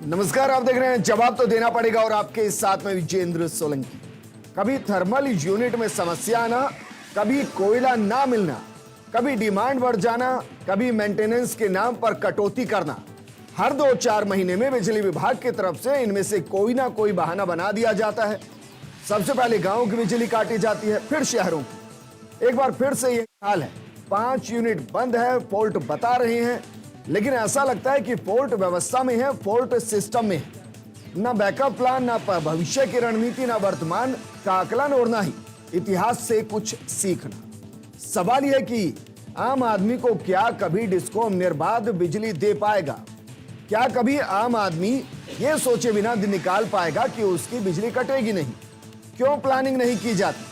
नमस्कार, आप देख रहे हैं जवाब तो देना पड़ेगा और आपके साथ में विजेंद्र सोलंकी। कभी थर्मल यूनिट में समस्या आना, कभी कोयला ना मिलना, कभी डिमांड बढ़ जाना, कभी मेंटेनेंस के नाम पर कटौती करना। हर 2-4 महीने में बिजली विभाग की तरफ से इनमें से कोई ना कोई बहाना बना दिया जाता है। सबसे पहले गांव की बिजली काटी जाती है, फिर शहरों की। एक बार फिर से यह हाल है। 5 यूनिट बंद है, फॉल्ट बता रहे हैं, लेकिन ऐसा लगता है कि फॉल्ट व्यवस्था में है, फॉल्ट सिस्टम में है। ना बैकअप प्लान, ना भविष्य की रणनीति, ना वर्तमान का आकलन और ना ही इतिहास से कुछ सीखना। सवाल यह कि आम आदमी को क्या कभी डिस्कॉम निर्बाध बिजली दे पाएगा? क्या कभी आम आदमी ये सोचे बिना दिन निकाल पाएगा कि उसकी बिजली कटेगी नहीं? क्यों प्लानिंग नहीं की जाती?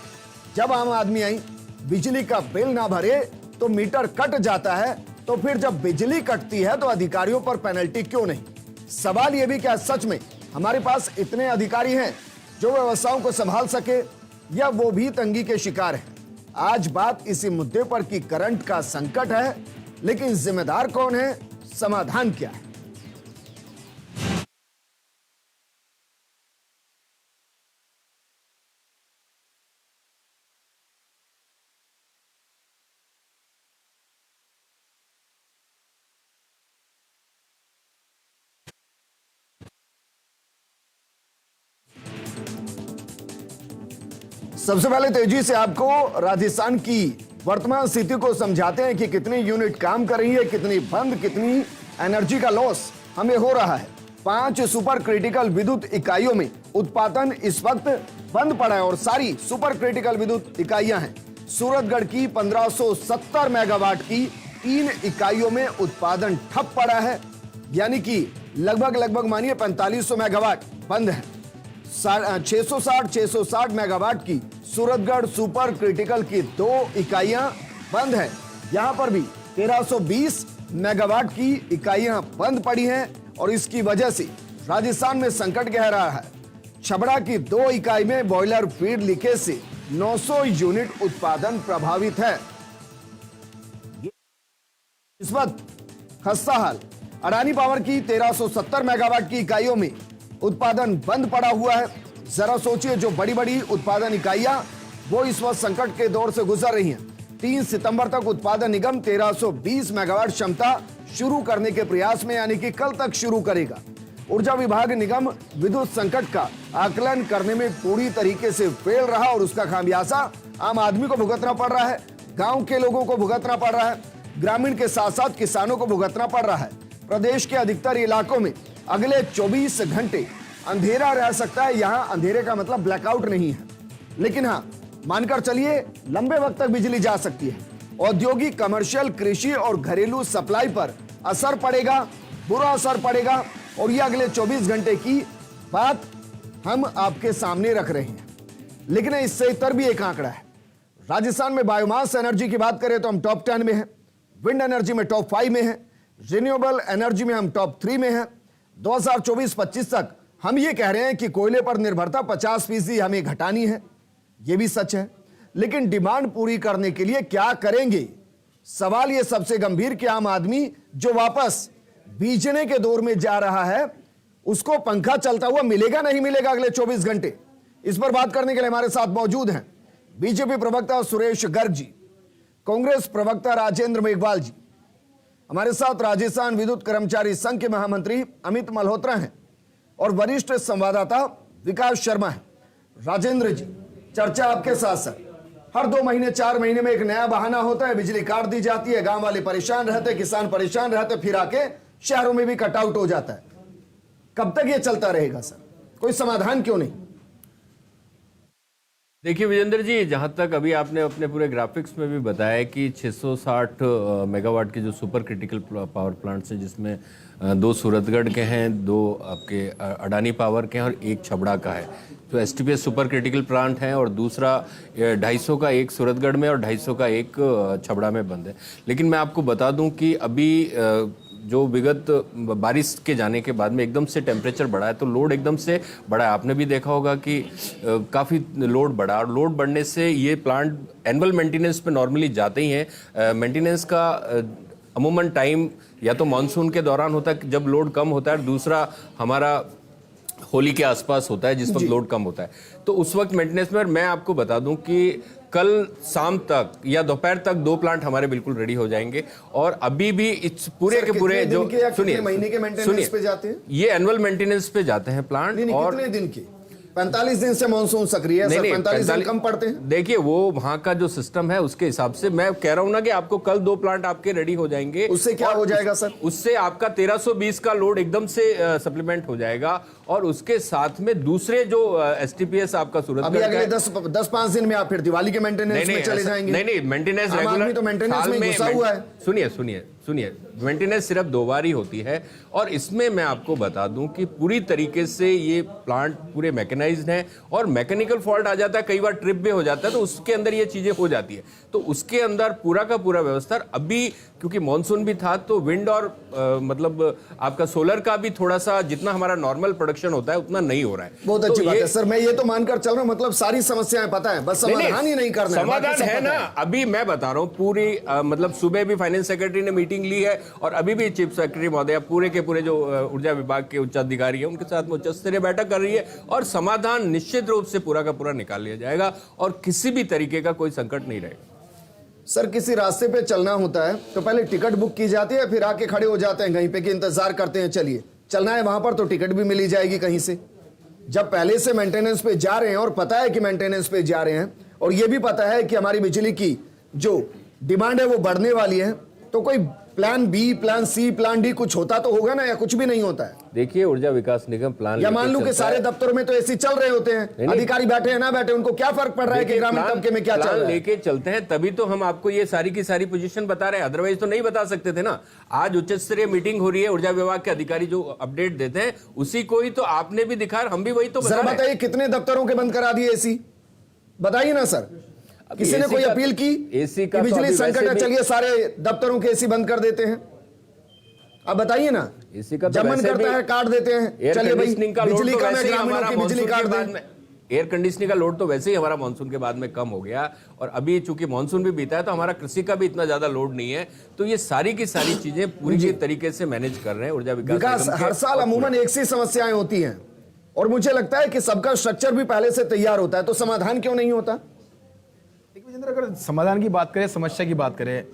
जब आम आदमी आई बिजली का बिल ना भरे तो मीटर कट जाता है, तो फिर जब बिजली कटती है तो अधिकारियों पर पेनल्टी क्यों नहीं? सवाल यह भी क्या सच में हमारे पास इतने अधिकारी हैं जो व्यवस्थाओं को संभाल सके, या वो भी तंगी के शिकार हैं? आज बात इसी मुद्दे पर कि करंट का संकट है, लेकिन जिम्मेदार कौन है, समाधान क्या है? सबसे पहले तेजी से आपको राजस्थान की वर्तमान स्थिति को समझाते हैं कि कितनी यूनिट काम कर रही है, कितनी बंद, कितनी एनर्जी का लॉस हमें हो रहा है। 5 सुपर क्रिटिकल विद्युत इकाइयों में उत्पादन इस वक्त बंद पड़ा है और सारी सुपर क्रिटिकल विद्युत इकाइयां हैं। सूरतगढ़ की 1570 मेगावाट की 3 इकाइयों में उत्पादन ठप पड़ा है, यानी कि लगभग मानिए 4500 मेगावाट बंद है। 660 मेगावाट की सूरतगढ़ सुपर क्रिटिकल की 2 इकाइयां बंद है। यहां पर भी 1320 मेगावाट की इकाइयां बंद पड़ी हैं और इसकी वजह से राजस्थान में संकट गहरा रहा है। छबड़ा की 2 इकाई में बॉयलर फीड लीकेज से 900 यूनिट उत्पादन प्रभावित है। इस वक्त खस्ता हाल अडानी पावर की 1370 मेगावाट की इकाइयों में उत्पादन बंद पड़ा हुआ है। जरा सोचिए, जो बड़ी बड़ी उत्पादन इकाइयां वो इस वक्त संकट के दौर से गुजर रही हैं। 3 सितंबर तक उत्पादन निगम 1320 मेगावाट क्षमता शुरू करने के प्रयास में, यानी कि कल तक शुरू करेगा। ऊर्जा विभाग निगम विद्युत संकट का आकलन करने में पूरी तरीके से फेल रहा और उसका खामियाजा आम आदमी को भुगतना पड़ रहा है, गांव के लोगों को भुगतना पड़ रहा है, ग्रामीण के साथ साथ किसानों को भुगतना पड़ रहा है। प्रदेश के अधिकतर इलाकों में अगले 24 घंटे अंधेरा रह सकता है। यहां अंधेरे का मतलब ब्लैकआउट नहीं है, लेकिन हां, मानकर चलिए लंबे वक्त तक बिजली जा सकती है। औद्योगिक, कमर्शियल, कृषि और घरेलू सप्लाई पर असर पड़ेगा, बुरा असर पड़ेगा, और यह अगले 24 घंटे की बात हम आपके सामने रख रहे हैं। लेकिन इससे इतर भी एक आंकड़ा है। राजस्थान में बायोमास एनर्जी की बात करें तो हम टॉप 10 में हैं, विंड एनर्जी में टॉप 5 में हैं, रिन्यूएबल एनर्जी में हम टॉप 3 में हैं। 2024-25 तक हम ये कह रहे हैं कि कोयले पर निर्भरता 50% हमें घटानी है, ये भी सच है, लेकिन डिमांड पूरी करने के लिए क्या करेंगे? सवाल ये सबसे गंभीर कि आम आदमी जो वापस बीजने के दौर में जा रहा है, उसको पंखा चलता हुआ मिलेगा नहीं मिलेगा अगले 24 घंटे? इस पर बात करने के लिए हमारे साथ मौजूद हैं बीजेपी प्रवक्ता सुरेश गर्ग जी, कांग्रेस प्रवक्ता राजेंद्र मेघवाल जी, हमारे साथ राजस्थान विद्युत कर्मचारी संघ के महामंत्री अमित मल्होत्रा हैं और वरिष्ठ संवाददाता विकास शर्मा है। राजेंद्र जी, चर्चा आपके साथ सर। हर 2 महीने 4 महीने में एक नया बहाना होता है, बिजली काट दी जाती है, गांव वाले परेशान रहते, किसान परेशान रहते, फिर आके शहरों में भी कटआउट हो जाता है। कब तक ये चलता रहेगा सर? कोई समाधान क्यों नहीं? देखिए विजेंद्र जी, जहां तक अभी आपने अपने पूरे ग्राफिक्स में भी बताया कि 660 मेगावाट के जो सुपर क्रिटिकल पावर प्लांट्स हैं, जिसमें 2 सूरतगढ़ के हैं, 2 आपके अडानी पावर के हैं और 1 छबड़ा का है। तो एसटीपीएस सुपर क्रिटिकल प्लांट हैं और दूसरा 250 का 1 सूरतगढ़ में और 250 का 1 छबड़ा में बंद है। लेकिन मैं आपको बता दूं कि अभी जो विगत बारिश के जाने के बाद में एकदम से टेम्परेचर बढ़ा है, तो लोड एकदम से बढ़ा है। आपने भी देखा होगा कि काफ़ी लोड बढ़ा, और लोड बढ़ने से ये प्लांट एनुअल मेंटेनेंस पे नॉर्मली जाते ही हैं। मेंटेनेंस का अमूमन टाइम या तो मानसून के दौरान होता है जब लोड कम होता है, दूसरा हमारा होली के आसपास होता है जिस वक्त लोड कम होता है, तो उस वक्त मेंटेनेंस में। मैं आपको बता दूं कि कल शाम तक या दोपहर तक 2 प्लांट हमारे बिल्कुल रेडी हो जाएंगे। और अभी भी इस पूरे के पूरे जो सुनिए महीने के मेंटेनेंस पे जाते हैं, ये एनुअल मेंटेनेंस पे जाते हैं प्लांट। और कितने दिन के? 45 दिन से मानसून सक्रिय है सर, 45 दिन कम पड़ते हैं। देखिए वो वहां का जो सिस्टम है उसके हिसाब से मैं कह रहा हूं ना कि आपको कल 2 प्लांट आपके रेडी हो जाएंगे। उससे क्या हो जाएगा सर? उससे आपका 1320 का लोड एकदम से सप्लीमेंट हो जाएगा। और उसके साथ में दूसरे जो एसटीपीएस आपका सूरत अभी अगले 10-5 दिन में आप फिर दिवाली के मेंटेनेंस में चले जाएंगे। नहीं, मेंटेनेंस रेगुलर तो मेंटेनेंस में घुसा हुआ है। सुनिए, मेंटेनेंस सिर्फ 2 बार ही होती है। और इसमें मैं आपको बता दूं कि पूरी तरीके से ये प्लांट पूरे मैकेनाइज्ड हैं और मैकेनिकल फॉल्ट आ जाता है, कई बार ट्रिप भी हो जाता है, तो उसके अंदर ये चीजें हो जाती है। तो उसके अंदर पूरा का पूरा व्यवस्था अभी, क्योंकि मॉनसून भी था तो विंड और मतलब आपका सोलर का भी थोड़ा सा जितना हमारा नॉर्मल प्रोडक्शन होता है उतना नहीं हो रहा है। बहुत अच्छी बात है सर, मैं ये तो मानकर चल रहा हूं, मतलब सारी समस्याएं पता है, बस समाधान ही नहीं करना है। समाधान है ना, अभी मैं बता रहा हूं पूरी मतलब सुबह भी फाइनेंस सेक्रेटरी ने मीटिंग ली है और अभी भी चीफ सेक्रेटरी महोदय पूरे के पूरे जो ऊर्जा विभाग के उच्च अधिकारी हैं उनके साथ में उच्च स्तरीय बैठक कर रही है और समाधान निश्चित रूप से पूरा का पूरा निकाल लिया जाएगा और किसी भी तरीके का कोई संकट नहीं रहेगा। सर किसी रास्ते पे चलना होता है तो पहले टिकट बुक की जाती है, फिर आके खड़े हो जाते हैं कहीं पे कि इंतजार करते हैं, चलिए चलना है वहां पर तो टिकट भी मिली जाएगी कहीं से। जब पहले से मेंटेनेंस पे जा रहे हैं और पता है कि मेंटेनेंस पे जा रहे हैं और ये भी पता है कि हमारी बिजली की जो डिमांड है वो बढ़ने वाली है, तो कोई plan B, plan C, plan D कुछ होता तो होगा ना, या कुछ भी नहीं होता है? देखिए ऊर्जा विकास निगम प्लान, या मान लूं कि सारे दफ्तरों में तो ऐसे चल रहे होते हैं, अधिकारी बैठे हैं ना बैठे, उनको क्या फर्क पड़ रहा है कि ग्रामीण तबके में क्या चल रहा है? लेके चलते हैं तभी तो हम आपको ये सारी की सारी पोजीशन बता रहे हैं, अदरवाइज तो नहीं बता सकते थे ना। आज उच्च स्तरीय मीटिंग हो रही है, ऊर्जा विभाग के अधिकारी जो अपडेट देते हैं उसी को ही तो आपने भी दिखा, हम भी वही तो बता रहे हैं। बताइए कितने दफ्तरों के बंद करा दिए एसी, बताइए ना सर। किसी ने कोई अपील की एसी का बिजली संकट है, चलिए सारे दफ्तरों के एसी बंद कर देते हैं? अब बताइए ना, एसी का जब मन करता है काट देते हैं, चलिए भाई बिजली का मैं ग्रामीणों की बिजली काट दें। एयर कंडीशनिंग का लोड तो वैसे ही हमारा मानसून के बाद में कम हो गया और अभी चूंकि मानसून भी बीता है तो हमारा कृषि का भी इतना ज्यादा लोड नहीं है। तो ये सारी की सारी चीजें पूरी तरीके से मैनेज कर रहे हैं ऊर्जा विकास। हर साल अमूमन एक सी समस्याएं होती हैं और मुझे लगता है कि सबका स्ट्रक्चर भी पहले से तैयार होता है, तो समाधान क्यों नहीं होता? अगर समाधान की बात करें, समस्या की बात करें,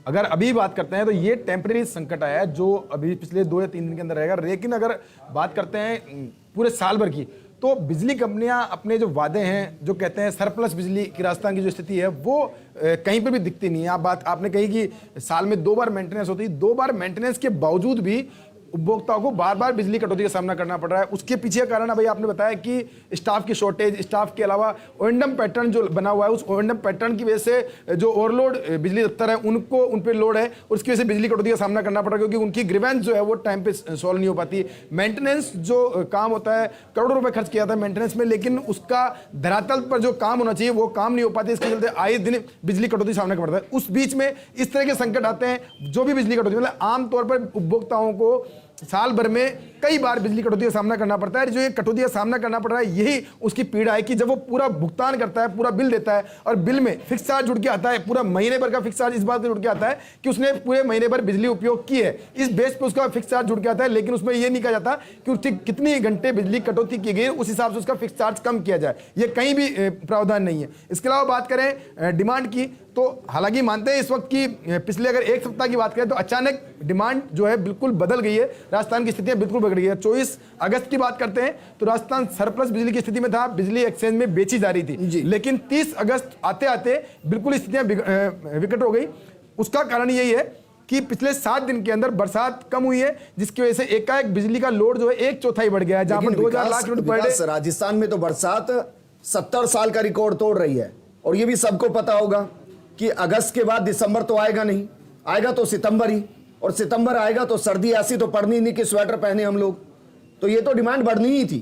अगर अभी बात करते हैं तो ये टेम्परेरी संकट आया है जो अभी पिछले 2 या 3 दिन के अंदर रहेगा। लेकिन अगर बात करते हैं पूरे साल भर की, तो बिजली कंपनियां अपने जो वादे हैं, जो कहते हैं सरप्लस बिजली की राजस्थान की जो स्थिति है वो कहीं पर भी दिखती नहीं है। आपने कही कि साल में 2 बार मेंटेनेंस होती है, 2 बार मेंटेनेंस के बावजूद भी उपभोक्ताओं को बार बार बिजली कटौती का सामना करना पड़ रहा है। उसके पीछे कारण भाई आपने बताया कि स्टाफ की शॉर्टेज, स्टाफ के अलावा ओएनडम पैटर्न जो बना हुआ है, उस ओएनडम पैटर्न की वजह से जो ओवरलोड बिजली दफ्तर है उन पे लोड है, उसकी वजह से बिजली कटौती का सामना करना पड़ रहा है क्योंकि उनकी ग्रीवेंस जो है वो टाइम पे सॉल्व नहीं हो पाती। मेंटेनेंस जो काम होता है, करोड़ों रुपए खर्च किया था मेंटेनेंस में, लेकिन उसका धरातल पर जो काम होना चाहिए वो काम नहीं हो पाती। इसके चलते आए दिन बिजली कटौती सामना करना पड़ता है। उस बीच में इस तरह के संकट आते हैं जो भी बिजली कटौती, मतलब आमतौर पर उपभोक्ताओं को साल भर में कई बार बिजली कटौती का सामना करना पड़ता है। जो ये कटौती का सामना करना पड़ रहा है यही उसकी पीड़ा है कि जब वो पूरा भुगतान करता है, पूरा बिल देता है और बिल में फिक्स चार्ज जुड़ के आता है, पूरा महीने भर का फिक्स चार्ज इस बात से जुड़ के आता है कि उसने पूरे महीने भर बिजली उपयोग की है, इस बेस पे उसका फिक्स चार्ज जुड़ के आता है। लेकिन उसमें यह नहीं कहा जाता कि उसकी कितने घंटे बिजली कटौती की गई, उस हिसाब से उसका फिक्स चार्ज कम किया जाए, ये कहीं भी प्रावधान नहीं है। इसके अलावा बात करें डिमांड की, तो हालांकि मानते हैं इस वक्त की पिछले अगर 1 सप्ताह की बात करें तो अचानक डिमांड जो है बिल्कुल बदल गई है, राजस्थान की स्थितियां बिल्कुल बिगड़ गई है। 24 अगस्त की बात करते हैं तो राजस्थान सरप्लस बिजली की स्थिति में था, बिजली एक्सचेंज में बेची जा रही थी, लेकिन 30 अगस्त आते आते बिल्कुल स्थितियां विकट हो गई। उसका कारण यही है कि पिछले 7 दिन के अंदर बरसात कम हुई है, जिसकी वजह से एकाएक बिजली का लोड जो है 1/4 बढ़ गया है, जहां पर 2000 lakh unit per day. Rajasthan में तो बरसात 70 साल का रिकॉर्ड तोड़ रही है और ये भी सबको पता होगा कि अगस्त के बाद दिसंबर तो आएगा नहीं, आएगा तो सितंबर ही, और सितंबर आएगा तो सर्दी ऐसी तो पड़नी नहीं कि स्वेटर पहने हम लोग। तो ये तो डिमांड बढ़नी ही थी,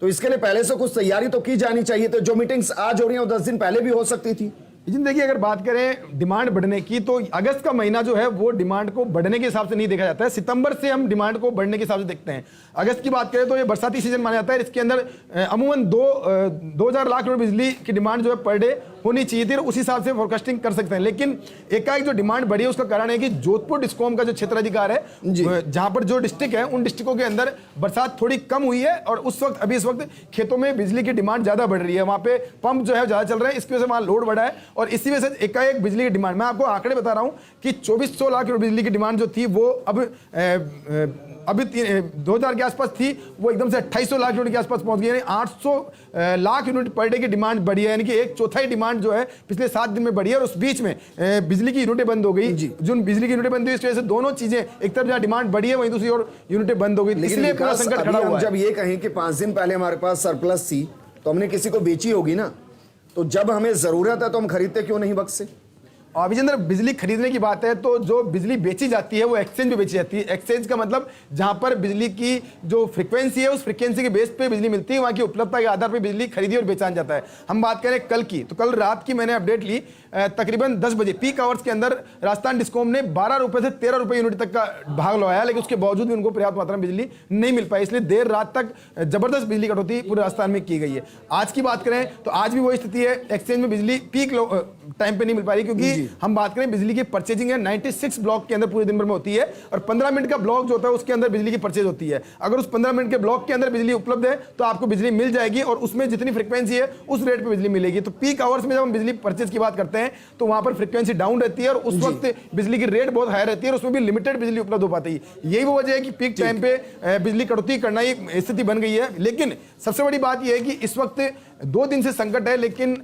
तो इसके लिए पहले से कुछ तैयारी तो की जानी चाहिए। तो जो मीटिंग्स आज हो रही हैं वो 10 दिन पहले भी हो सकती थी। लेकिन देखिए, अगर बात करें डिमांड बढ़ने की, तो अगस्त का महीना जो है वो डिमांड को बढ़ने के हिसाब से नहीं देखा जाता है, सितंबर से हम डिमांड को बढ़ने के हिसाब से देखते हैं। अगस्त की बात करें तो ये बरसाती सीजन माना जाता है, इसके अंदर अमूमन 2000 लाख रुपए बिजली की डिमांड जो है पर डे होनी चाहिए थी, और उस हिसाब से फोरकास्टिंग कर सकते हैं। लेकिन एकाएक जो डिमांड बढ़ी है उसका कारण है कि जोधपुर डिस्कॉम का जो क्षेत्राधिकार है, जहां पर जो डिस्ट्रिक्ट है उन डिस्ट्रिक्टों के अंदर बरसात थोड़ी कम हुई है, और उस वक्त इस वक्त खेतों में बिजली की डिमांड ज्यादा बढ़ रही है, वहां पे पंप जो है ज्यादा चल रहे हैं, इसकी वजह से वहां लोड बढ़ा है, और इसी वजह से एकाएक बिजली की डिमांड, मैं आपको आंकड़े बता रहा हूं कि 2400 लाख बिजली की डिमांड जो थी वो अभी 2000 के आसपास थी, वो एकदम से 2800 लाख यूनिट के आसपास पहुंच गई, यानी 800 लाख यूनिट पर डे की डिमांड बढ़ी है, यानी कि एक चौथाई डिमांड जो है पिछले 7 दिन में बढ़ी है। और उस बीच में बिजली की यूनिटें बंद हो गई, जो बिजली की यूनिटें बंद हुई, इस वजह से दोनों चीजें, एक तरफ जहां डिमांड बढ़ी है वहीं दूसरी और यूनिटें बंद हो गई, इसलिए पूरा संकट खड़ा हुआ है। जब ये कहें कि 5 दिन पहले हमारे पास सरप्लस थी तो हमने किसी को बेची होगी ना, तो जब हमें जरूरत है तो हम खरीदते क्यों नहीं वक्त से? अभी जिंदर बिजली खरीदने की बात है तो जो बिजली बेची जाती है वो एक्सचेंज पे बेची जाती है। एक्सचेंज का मतलब जहां पर बिजली की जो फ्रीक्वेंसी है उस फ्रीक्वेंसी के बेस पे बिजली मिलती है, वहां की उपलब्धता के आधार पर बिजली खरीदी और बेचा जाता है। हम बात करें कल की, तो कल रात की मैंने अपडेट ली, तकरीबन 10 बजे पीक आवर्स के अंदर राजस्थान डिस्कॉम ने 12 रुपए से 13 रुपए यूनिट तक का भाग लगाया, लेकिन उसके बावजूद भी उनको पर्याप्त मात्रा में बिजली नहीं मिल पाई, इसलिए देर रात तक जबरदस्त बिजली कटौती पूरे राजस्थान में की गई है। आज की बात करें तो आज भी वही स्थिति है, एक्सचेंज में बिजली पीक टाइम पे नहीं मिल पा रही, क्योंकि हम बात करें बिजली की परचेजिंग है 96 ब्लॉक के अंदर पूरे दिन भर में होती है, और 15 मिनट का ब्लॉक जो होता है उसके अंदर बिजली की परचेज होती है। अगर उस 15 मिनट के ब्लॉक के अंदर बिजली उपलब्ध है तो आपको बिजली मिल जाएगी, और उसमें जितनी फ्रीक्वेंसी है उस रेट पे बिजली मिलेगी। तो पीक आवर्स में जब हम बिजली परचेज की बात करते हैं तो वहां पर फ्रीक्वेंसी डाउन रहती है, और उस वक्त बिजली की रेट बहुत हाई रहती है, और उसमें भी लिमिटेड बिजली उपलब्ध हो पाती है। यही वो वजह है कि पीक टाइम पे बिजली कटौती करना एक स्थिति बन गई है। लेकिन सबसे बड़ी बात यह है कि इस वक्त 2 दिन से संकट है, लेकिन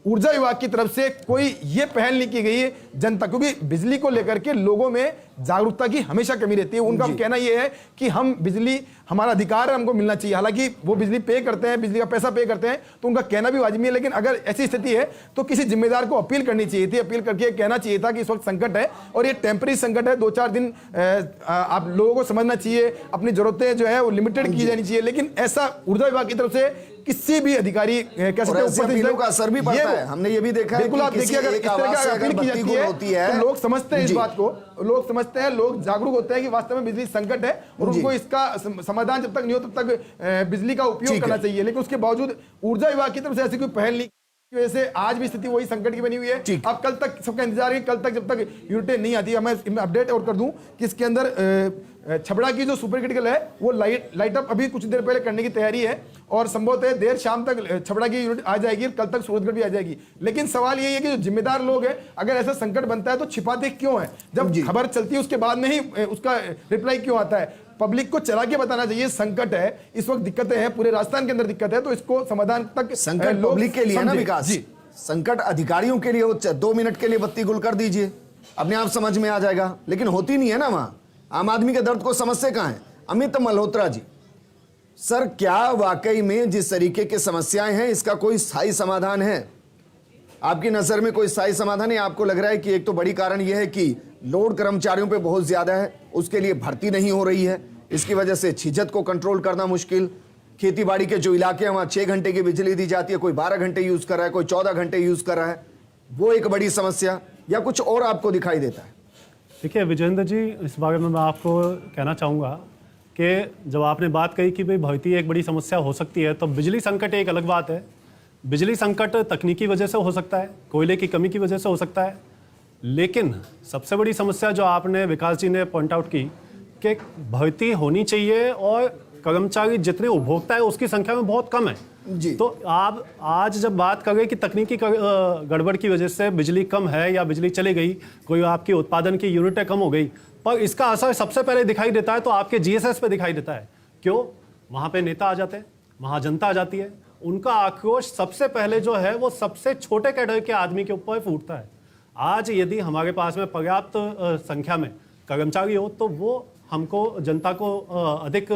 ऊर्जा विभाग की तरफ से कोई ये पहल नहीं की गई है जनता, क्योंकि बिजली को लेकर के लोगों में जागरूकता की हमेशा कमी रहती है। उनका कहना यह है कि हम बिजली हमारा अधिकार है, हमको मिलना चाहिए। हालांकि वो बिजली पे करते हैं, बिजली का पैसा पे करते हैं, तो उनका कहना भी वाजिब है। लेकिन अगर ऐसी स्थिति है तो किसी जिम्मेदार को अपील करनी चाहिए थी, अपील करके कहना चाहिए था कि इस वक्त संकट है और ये टेम्पररी संकट है, 2-4 दिन आप लोगों को समझना चाहिए, अपनी जरूरतें जो है वो लिमिटेड की जानी चाहिए। लेकिन ऐसा ऊर्जा विभाग की तरफ से किसी भी अधिकारी कह सकते हैं का असर भी पड़ता है, हमने ये भी देखा है। बिल्कुल, आप देखिए अगर इस तरह की अपील की जाती है तो लोग समझते हैं इस बात को, लोग समझते हैं, लोग जागरूक होते हैं कि वास्तव में बिजली संकट है और उनको इसका समाधान जब तक नहीं हो तब तक बिजली का उपयोग करना चाहिए। लेकिन उसके बावजूद ऊर्जा विभाग की तरफ से ऐसी कोई पहल नहीं की वजह से आज भी स्थिति वही संकट की बनी हुई है। अब कल तक सबका इंतजार है, कल तक जब तक यूनिटें नहीं आती, मैं अपडेट और कर दूं कि इसके अंदर छबड़ा की जो सुपर क्रिटिकल है वो लाइट अप अभी कुछ देर पहले करने की तैयारी है, और संभवतः देर शाम तक छबड़ा की यूनिट आ जाएगी, कल तक सूरतगढ़ भी आ जाएगी। लेकिन सवाल ये है कि जो जिम्मेदार लोग हैं, अगर ऐसा संकट बनता है तो छिपाते क्यों है? जब खबर चलती है उसके बाद में ही उसका रिप्लाई क्यों आता है? पब्लिक को चला के बताना चाहिए संकट है, इस वक्त दिक्कतें हैं, पूरे राजस्थान के अंदर दिक्कत है, तो इसको समाधान तक संकट पब्लिक के लिए है ना विकास जी, संकट अधिकारियों के लिए हो। 2 मिनट के लिए बत्ती गुल कर दीजिए, अपने आप समझ में आ जाएगा, लेकिन होती नहीं है ना। वहां आम आदमी के दर्द को समझते कहां है? अमित मल्होत्रा जी, सर क्या वाकई में जिस तरीके की समस्याएं हैं इसका कोई स्थायी समाधान है? आपकी नजर में कोई स्थायी समाधान है? आपको लग रहा है कि एक तो बड़ी कारण यह है कि लोड कर्मचारियों पे बहुत ज्यादा है, उसके लिए भर्ती नहीं हो रही है, इसकी वजह से छिजत को कंट्रोल करना मुश्किल। खेती बाड़ी के जो इलाके हैं वहां 6 घंटे की बिजली दी जाती है, कोई 12 घंटे यूज कर रहा है, कोई 14 घंटे यूज कर रहा है, वो एक बड़ी समस्या, या कुछ और आपको दिखाई देता है? देखिए विजेंद्र जी, इस बारे में मैं आपको कहना चाहूँगा कि जब आपने बात कही कि भाई भर्ती एक बड़ी समस्या हो सकती है, तो बिजली संकट एक अलग बात है। बिजली संकट तकनीकी वजह से हो सकता है, कोयले की कमी की वजह से हो सकता है, लेकिन सबसे बड़ी समस्या जो आपने विकास जी ने पॉइंट आउट की कि भर्ती होनी चाहिए और कर्मचारी जितने उपभोक्ता है उसकी संख्या में बहुत कम है जी। तो आप आज जब बात करें कि तकनीकी गड़बड़ की वजह से बिजली कम है या बिजली चली गई, कोई आपकी उत्पादन की यूनिटें कम हो गई, पर इसका असर सबसे पहले दिखाई देता है तो आपके जीएसएस पे दिखाई देता है। क्यों? वहाँ पे नेता आ जाते हैं, वहाँ जनता आ जाती है, उनका आक्रोश सबसे पहले जो है वो सबसे छोटे कैडर के आदमी के ऊपर फूटता है। आज यदि हमारे पास में पर्याप्त संख्या में कर्मचारी हो तो वो हमको जनता को अधिक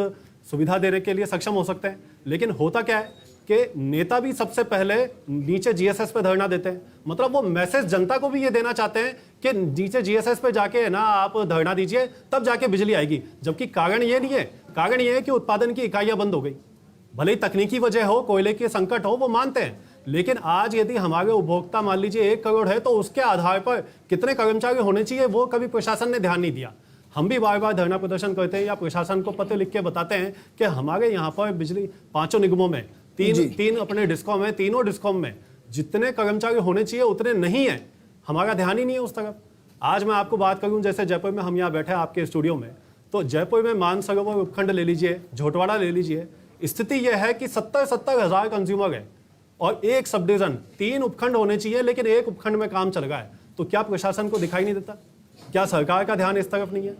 सुविधा देने के लिए सक्षम हो सकते हैं। लेकिन होता क्या है कि नेता भी सबसे पहले नीचे जीएसएस पे धरना देते हैं, मतलब वो मैसेज जनता को भी ये देना चाहते हैं कि नीचे जीएसएस पे जाके ना आप धरना दीजिए तब जाके बिजली आएगी, जबकि कारण ये नहीं है। कारण ये है कि उत्पादन की इकाइयां बंद हो गई। भले ही तकनीकी वजह हो, कोयले के संकट हो, वो मानते हैं, लेकिन आज यदि हमारे उपभोक्ता मान लीजिए 1 करोड़ है तो उसके आधार पर कितने कर्मचारी होने चाहिए वो कभी प्रशासन ने ध्यान नहीं दिया। हम भी बार बार धरना प्रदर्शन करते हैं या प्रशासन को पत्र लिख के बताते हैं कि हमारे यहाँ पर बिजली 5 निगमों में तीन अपने डिस्कॉम है, तीनों डिस्कॉम में जितने कर्मचारी होने चाहिए उतने नहीं है, हमारा ध्यान ही नहीं है उस तरफ। आज मैं आपको बात करूं, जैसे जयपुर में हम यहाँ बैठे हैं आपके स्टूडियो में, तो जयपुर में मानसरोवर उपखंड ले लीजिए, झोटवाड़ा ले लीजिए, स्थिति यह है कि 70 हजार कंज्यूमर है और एक सब डिवीजन, 3 उपखंड होने चाहिए लेकिन एक उपखंड में काम चल रहा है। तो क्या प्रशासन को दिखाई नहीं देता? क्या सरकार का ध्यान इस तरफ नहीं है?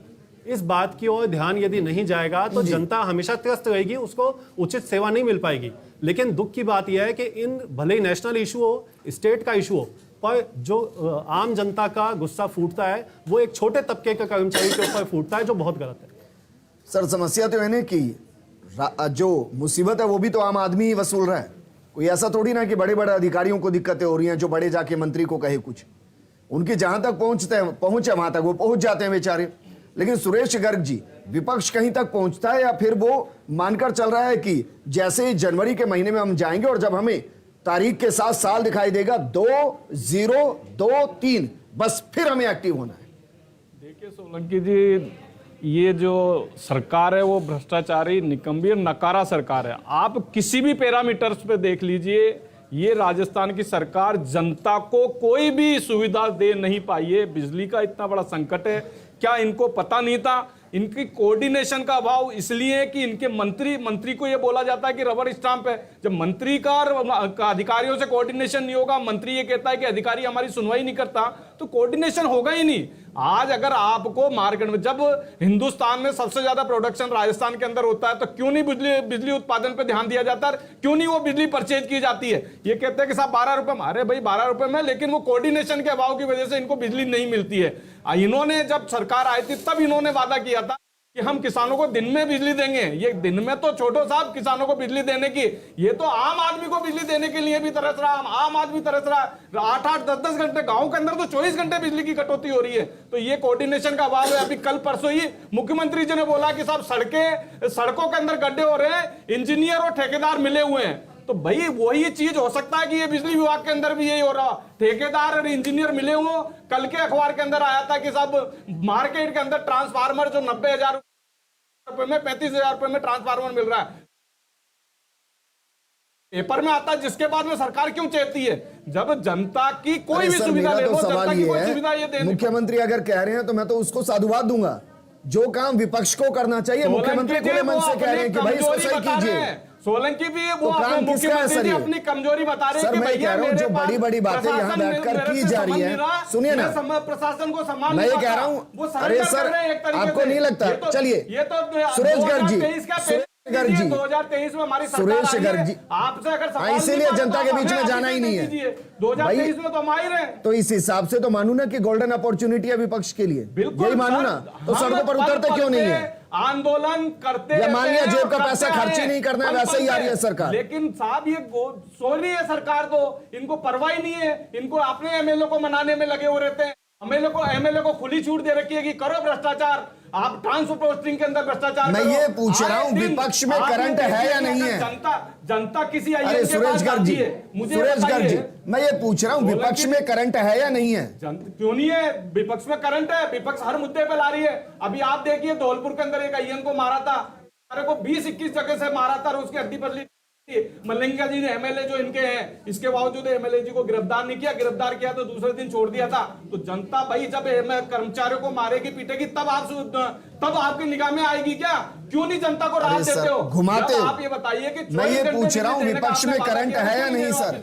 इस बात की ओर ध्यान यदि नहीं जाएगा तो जनता हमेशा त्रस्त रहेगी, उसको उचित सेवा नहीं मिल पाएगी। लेकिन दुख की बात यह है कि इन भले ही नेशनल इशू हो, स्टेट का इशू हो, पर जो आम जनता का गुस्सा फूटता है वो एक छोटे तबके के कर्मचारी के ऊपर फूटता है, जो बहुत गलत है। सर समस्या तो है ना कि जो मुसीबत है वो भी तो आम आदमी ही वसूल रहा है। कोई ऐसा थोड़ी ना कि बड़े बड़े अधिकारियों को दिक्कतें हो रही हैं, जो बड़े जाके मंत्री को कहे कुछ, उनकी जहां तक पहुंचे वहां तक वो पहुंच जाते हैं बेचारे। लेकिन सुरेश गर्ग जी, विपक्ष कहीं तक पहुंचता है या फिर वो मानकर चल रहा है कि जैसे ही जनवरी के महीने में हम जाएंगे और जब हमें तारीख के साथ साल दिखाई देगा 2023 बस फिर हमें एक्टिव होना है? देखिए सोलंकी जी, ये जो सरकार है वो भ्रष्टाचारी, निकम्मी और नकारा सरकार है। आप किसी भी पैरामीटर्स पे देख लीजिए, ये राजस्थान की सरकार जनता को कोई भी सुविधा दे नहीं पाई है। बिजली का इतना बड़ा संकट है, क्या इनको पता नहीं था? इनकी कोऑर्डिनेशन का अभाव इसलिए कि इनके मंत्री को यह बोला जाता है कि रबर स्टांप है। जब मंत्री का अधिकारियों से कोऑर्डिनेशन नहीं होगा, मंत्री ये कहता है कि अधिकारी हमारी सुनवाई नहीं करता, तो कोऑर्डिनेशन होगा ही नहीं। आज अगर आपको मार्केट में, जब हिंदुस्तान में सबसे ज्यादा प्रोडक्शन राजस्थान के अंदर होता है, तो क्यों नहीं बिजली उत्पादन पे ध्यान दिया जाता है? क्यों नहीं वो बिजली परचेज की जाती है? ये कहते हैं कि साहब 12 रुपए में, अरे भाई 12 रुपए में, लेकिन वो कोऑर्डिनेशन के अभाव की वजह से इनको बिजली नहीं मिलती है। इन्होंने जब सरकार आई थी तब इन्होंने वादा किया था कि हम किसानों को दिन में बिजली देंगे। ये दिन में तो छोटो साहब किसानों को बिजली देने की, ये तो आम आदमी को बिजली देने के लिए भी तरस रहा, आम आदमी तरस रहा। 8-8, 10-10 घंटे, गांव के अंदर तो 24 घंटे बिजली की कटौती हो रही है। तो ये कोऑर्डिनेशन का अभाव है। अभी कल परसों ही मुख्यमंत्री जी ने बोला कि साहब सड़कों के अंदर गड्ढे हो रहे हैं, इंजीनियर और ठेकेदार मिले हुए हैं। तो भाई वही चीज हो सकता है कि ये बिजली विभाग के अंदर भी यही हो रहा, ठेकेदार और इंजीनियर मिले हुए। कल के अखबार के अंदर आया था कि साहब मार्केट के अंदर ट्रांसफार्मर जो 90,000 रुपए में 35,000 रुपए में ट्रांसफार्मर मिल रहा है, पेपर में आता है। जिसके बाद में सरकार क्यों चेती है? जब जनता की कोई भी सुविधा ले लो, जनता की कोई सुविधा ये दे। मुख्यमंत्री अगर कह रहे हैं तो मैं तो उसको साधुवाद दूंगा। जो काम विपक्ष को करना चाहिए, मुख्यमंत्री खुले मन से कह रहे हैं कि भाई इसको सही कीजिए। सोलंकी भी वो काम मुख्यमंत्री जी अपनी कमजोरी बता रहे हैं कि मैं कह रहा हूं जो बड़ी बड़ी बातें यहां बैठकर की जा रही है, सुनिए ना, प्रशासन को सम्मान, मैं ये कह रहा हूं, अरे सर आपको नहीं लगता? चलिए सुरेश गर्ग जी, 2023 में हमारी सुरेश गर्ग जी, आपसे अगर इसीलिए जनता के बीच में जाना ही नहीं है 2023 में तो हम ही रहे। तो इस हिसाब से तो मानू ना कि गोल्डन अपॉर्चुनिटी है विपक्ष के लिए, यही मानू ना। तो सड़कों पर उतरते क्यों नहीं है? आंदोलन करते, या मान लिया जेब का पैसा खर्च ही नहीं करना है, वैसे ही आ रही है सरकार। लेकिन साहब ये सो रही है सरकार, तो इनको परवाह ही नहीं है। इनको अपने एमएलए को मनाने में लगे हुए रहते हैं। एमएलए को खुली छूट दे रखी है कि करो भ्रष्टाचार, आप ट्रांसफर पोस्टिंग के अंदर भ्रष्टाचार। मैं ये पूछ रहा हूं विपक्ष में करंट है या नहीं है? जनता किसी अरे सुरेश गर्ग जी, सुरेश गर्ग जी, मैं ये पूछ रहा हूं विपक्ष में करंट है या नहीं है? क्यों नहीं है? विपक्ष में करंट है। विपक्ष हर मुद्दे पे ला रही है। अभी आप देखिए धौलपुर के अंदर एक आईएन को मारा था, को 20-21 जगह से मारा था और उसकी हड्डी पसली। मल्लिंगा जी ने एमएलए जो इनके हैं, इसके बावजूद एमएलए जी को गिरफ्तार नहीं किया। गिरफ्तार किया तो दूसरे दिन छोड़ दिया था। तो जनता भाई जब कर्मचारियों को मारेगी पीटेगी तब आपकी निगाह में आएगी क्या? क्यों नहीं जनता को राहत देते हो? घुमाते हो। आप ये बताइए कि मैं ये पूछ रहा हूं विपक्ष में करंट है या नहीं सर?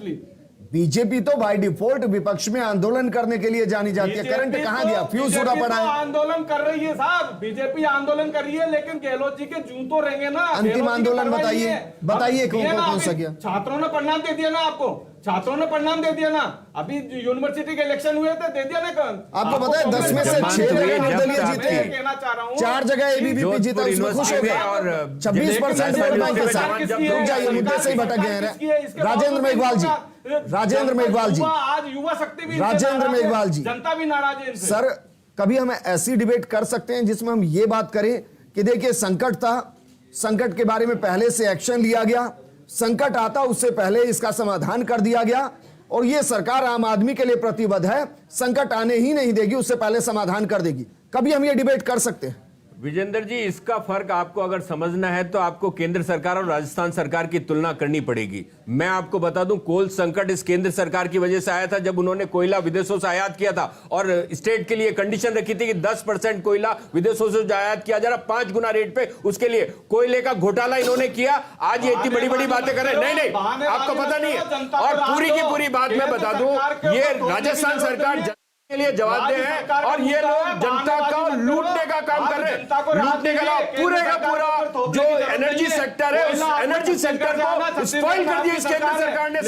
बीजेपी तो बाय डिफॉल्ट विपक्ष में आंदोलन करने के लिए जानी जाती है। करंट कहां गया? फ्यूज पूरा पड़ा है। आंदोलन कर रही है साहब, बीजेपी आंदोलन कर रही है, लेकिन गहलोत जी के जूतों रहेंगे ना। अंतिम आंदोलन बताइए कौन सा किया? छात्रों ने परिणाम दे दिया ना आपको, छात्रों ने परिणाम दे दिया ना। अभी यूनिवर्सिटी के इलेक्शन हुए थे, दे दिया ना। आपको पता है 10 में से 6 जगह निर्दलीय जीते, कहना चाह रहा हूँ 4 जगह एबीवीपी जीता, उसमें खुश हो गए। 26% वोट बैंक के साथ। रुक जाइए, मुद्दे से ही भटक गए हैं। राजेंद्र मेघवाल जी, आज युवा शक्ति भी, राजेंद्र मेघवाल जी, जनता भी नाराज है इनसे। सर कभी हम ऐसी डिबेट कर सकते हैं जिसमें हम ये बात करें कि देखिए संकट था, संकट के बारे में पहले से एक्शन लिया गया, संकट आता उससे पहले इसका समाधान कर दिया गया और ये सरकार आम आदमी के लिए प्रतिबद्ध है, संकट आने ही नहीं देगी, उससे पहले समाधान कर देगी। कभी हम ये डिबेट कर सकते हैं? विजेंद्र जी, इसका फर्क आपको अगर समझना है तो आपको केंद्र सरकार और राजस्थान सरकार की तुलना करनी पड़ेगी। मैं आपको बता दूं, कोल संकट इस केंद्र सरकार की वजह से आया था जब उन्होंने कोयला विदेशों से आयात किया था और स्टेट के लिए कंडीशन रखी थी कि 10% कोयला विदेशों से जो आयात किया जा रहा 5 गुना रेट पे, उसके लिए कोयले का घोटाला इन्होंने किया। आज ये इतनी बड़ी बड़ी बातें कर रहे हैं। नहीं, आपको पता नहीं है। और पूरी की पूरी बात मैं बता दूं, ये राजस्थान सरकार के लिए जवाबदेह है और ये लोग जनता को लूटने का काम कर रहे हैं। लूटने का पूरे का पूरा जो एनर्जी सेक्टर है, उस एनर्जी सेक्टर को स्पॉइल कर दिया इस केंद्र सरकार ने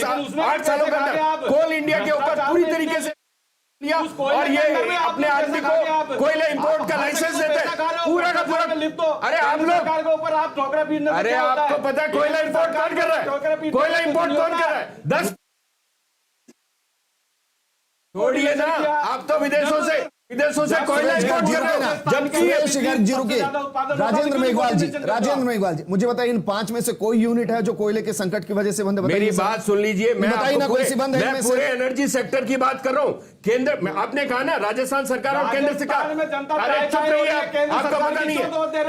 8 सालों के अंदर। कोल इंडिया के ऊपर पूरी तरीके से लिया और ये अपने आदमी को कोयला इंपोर्ट का लाइसेंस देते हैं पूरा का पूरा। अरे आप लोग, अरे आपको पता है कोयला इंपोर्ट कौन कर रहा है? कोयला इंपोर्ट कौन कर रहा है? 10 छोड़िए ना, आप तो विदेशों से कोयला एक्सपोर्ट कर रहे हो। जबकि राजेंद्र मेघवाल जी, मुझे बताइए इन 5 में से कोई यूनिट है जो कोयले के संकट की वजह से बंद है? मेरी बात सुन लीजिए, मैं बताइए ना, कोई सी बंद है? मैं पूरे एनर्जी सेक्टर की बात कर रहा हूं। केंद्र में आपने कहा ना राजस्थान सरकार और केंद्र सरकार, अरे चुप रहिए, आपको पता नहीं है।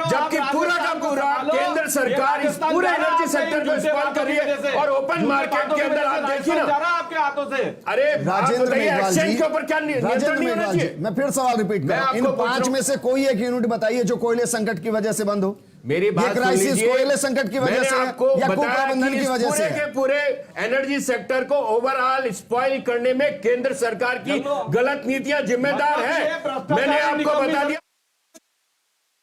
जबकि पूरा का पूरा केंद्र सरकार इस पूरे एनर्जी सेक्टर को स्पॉइल कर रही है और ओपन मार्केट के अंदर आप देखिए ना आपके हाथों से। अरे राजेंद्र मेघवाल जी, के ऊपर क्या नियंत्रण नहीं होना चाहिए? मैं फिर सवाल रिपीट कर रहा हूं, इन 5 में से कोई एक यूनिट बताइए जो कोयले संकट की वजह से बंद हो। मेरी बात सुन लीजिए, कोयले संकट की वजह से आपको या बताया कुप्रबंधन कि की वजह से पूरे के पूरे एनर्जी सेक्टर को ओवरऑल स्पॉइल करने में केंद्र सरकार की गलत नीतियां जिम्मेदार है। मैंने आपको बता दिया,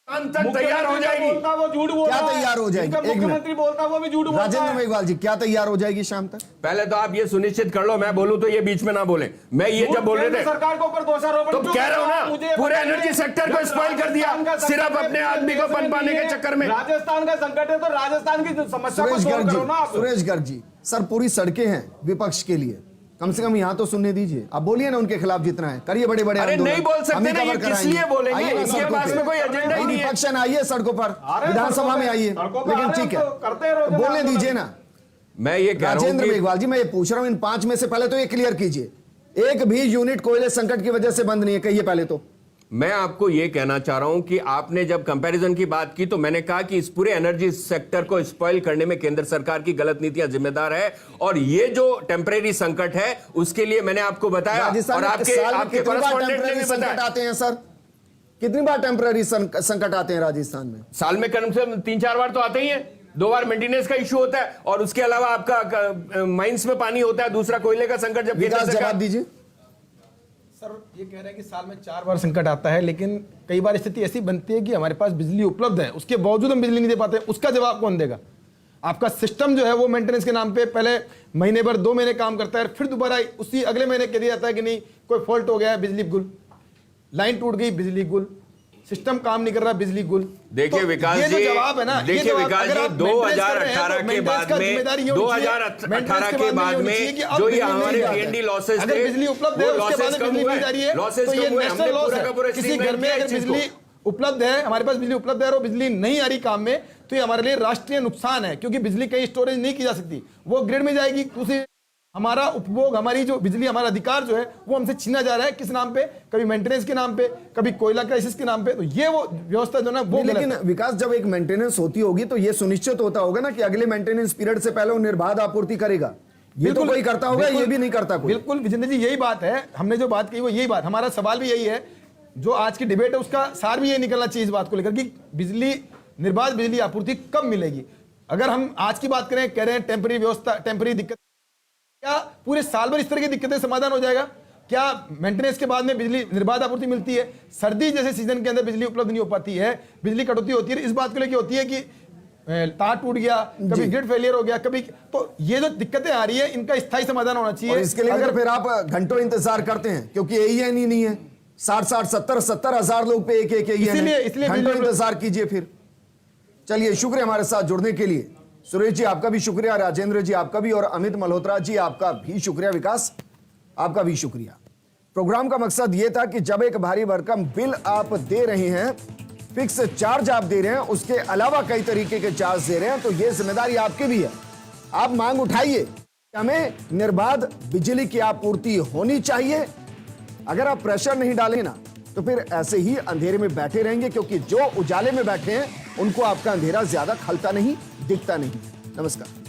तक तैयार हो जाएगी। वो झूठ बोल क्या रहा है। तैयार हो जाएगी? एक मुख्यमंत्री बोलता वो भी झूठ बोलता राजेंद्र है। मेघवाल जी, क्या तैयार हो जाएगी शाम तक? पहले तो आप ये सुनिश्चित कर लो, मैं बोलूं तो ये बीच में ना बोले। मैं ये जब बोल रहे थे सरकार के ऊपर दोषारोपण तो कह रहा हूं ना, पूरे एनर्जी सेक्टर को स्पॉइल कर दिया सिर्फ अपने आदमी को पन पाने के चक्कर में। राजस्थान का संकट है तो राजस्थान की समस्या को सोल्व करो ना आप। सुरेश गर्ग जी, सर पूरी सड़कें हैं विपक्ष के लिए, कम से कम यहाँ तो सुनने दीजिए। आप बोलिए ना उनके खिलाफ जितना है, करिए बड़े बड़े। अरे नहीं बोल सकते ना, ये किस लिए बोलेंगे? आइए ना इनके सड़कों पास पे। में कोई एजेंडा ही नहीं है। विपक्ष आइए सड़कों पर, विधानसभा में आइए, लेकिन ठीक है बोलने दीजिए ना। मैं ये कह रहा हूं राजेंद्र कि मेघवाल जी, मैं ये पूछ रहा हूं इन 5 में से पहले तो ये क्लियर कीजिए, एक भी यूनिट कोयले संकट की वजह से बंद नहीं है, कहिए पहले तो। मैं आपको यह कहना चाह रहा हूं कि आपने जब कंपैरिजन की बात की तो मैंने कहा कि इस पूरे एनर्जी सेक्टर को स्पॉइल करने में केंद्र सरकार की गलत नीतियां जिम्मेदार है और ये जो टेम्परेरी संकट है उसके लिए मैंने आपको बताया और आपके कॉरेस्पॉन्डेंट ने भी बताया। आते हैं सर, कितनी बार टेम्परेरी संकट आते हैं राजस्थान में? साल में कम से कम 3-4 बार तो आते ही है। 2 बार मेंटेनेंस का इश्यू होता है और उसके अलावा आपका माइंस में पानी होता है, दूसरा कोयले का संकट। जब विकास जवाब दीजिए सर। ये कह रहे हैं कि साल में 4 बार संकट आता है, लेकिन कई बार स्थिति ऐसी बनती है कि हमारे पास बिजली उपलब्ध है, उसके बावजूद हम बिजली नहीं दे पाते। उसका जवाब कौन देगा? आपका सिस्टम जो है वो मेंटेनेंस के नाम पे पहले महीने भर 2 महीने काम करता है, फिर दोबारा उसी अगले महीने कह दिया जाता है कि नहीं कोई फॉल्ट हो गया है, बिजली गुल, लाइन टूट गई, बिजली गुल, सिस्टम काम नहीं कर रहा, बिजली गुल। देखिए तो विकास ये जो जी, जवाब है ना, देखिए विकास जी, 2018 के बाद में 2018 के बाद में जो ये हमारे पीएनडी लॉसेस थे, बिजली उपलब्ध है, उसके बाद बिजली मिल जा रही है, लॉसेस तो ये कम हुए। नेशनल लॉस है। किसी घर में अगर बिजली उपलब्ध है, हमारे पास बिजली उपलब्ध है और बिजली नहीं आ रही काम में, तो ये हमारे लिए राष्ट्रीय नुकसान है, क्योंकि बिजली कहीं स्टोरेज नहीं की जा सकती, वो ग्रिड में जाएगी। उसे हमारा उपभोग, हमारी जो बिजली, हमारा अधिकार जो है वो हमसे छीना जा रहा है। किस नाम पे? कभी मेंटेनेंस के नाम पे, कभी कोयला क्राइसिस के नाम पे। तो ये वो व्यवस्था जो ना वो लेकिन विकास, जब एक मेंटेनेंस होती होगी तो ये सुनिश्चित होता होगा ना कि अगले मेंटेनेंस पीरियड से पहले वो निर्बाध आपूर्ति करेगा। ये तो कोई करता होगा, ये भी नहीं करता कोई। बिल्कुल विजेंद्र जी, यही बात है। हमने जो बात कही वो यही बात, हमारा सवाल भी यही है, जो आज की डिबेट है उसका सार भी ये निकलना चाहिए इस बात को लेकर कि बिजली, निर्बाध बिजली आपूर्ति कब मिलेगी। अगर हम आज की बात करें, कह रहे हैं टेम्परेरी व्यवस्था, टेम्परेरी दिक्कत, क्या पूरे साल भर इस तरह की दिक्कतें समाधान हो जाएगा? क्या मेंटेनेंस के बाद में बिजली निर्बाध आपूर्ति मिलती है? सर्दी जैसे सीजन के अंदर बिजली उपलब्ध नहीं हो पाती है, बिजली कटौती होती है, इस बात को लेकर होती है कि तार टूट गया, कभी ग्रिड फेलियर हो गया, कभी। तो ये जो दिक्कतें आ रही है इनका स्थायी समाधान होना चाहिए। इसके लिए अगर फिर आप घंटों इंतजार करते हैं, क्योंकि AEN ही नहीं है, 60-60, 70-70 हजार लोग पे एक AEN है, इसलिए घंटों इंतजार कीजिए फिर। चलिए, शुक्रिया हमारे साथ जुड़ने के लिए। सुरेश जी आपका भी शुक्रिया, राजेंद्र जी आपका भी, और अमित मल्होत्रा जी आपका भी शुक्रिया, विकास आपका भी शुक्रिया। प्रोग्राम का मकसद यह था कि जब एक भारी भरकम बिल आप दे रहे हैं, फिक्स चार्ज आप दे रहे हैं, उसके अलावा कई तरीके के चार्ज दे रहे हैं, तो यह जिम्मेदारी आपकी भी है। आप मांग उठाइए, हमें निर्बाध बिजली की आपूर्ति होनी चाहिए। अगर आप प्रेशर नहीं डालें ना तो फिर ऐसे ही अंधेरे में बैठे रहेंगे, क्योंकि जो उजाले में बैठे हैं उनको आपका अंधेरा ज्यादा खलता नहीं, दिखता नहीं। नमस्कार।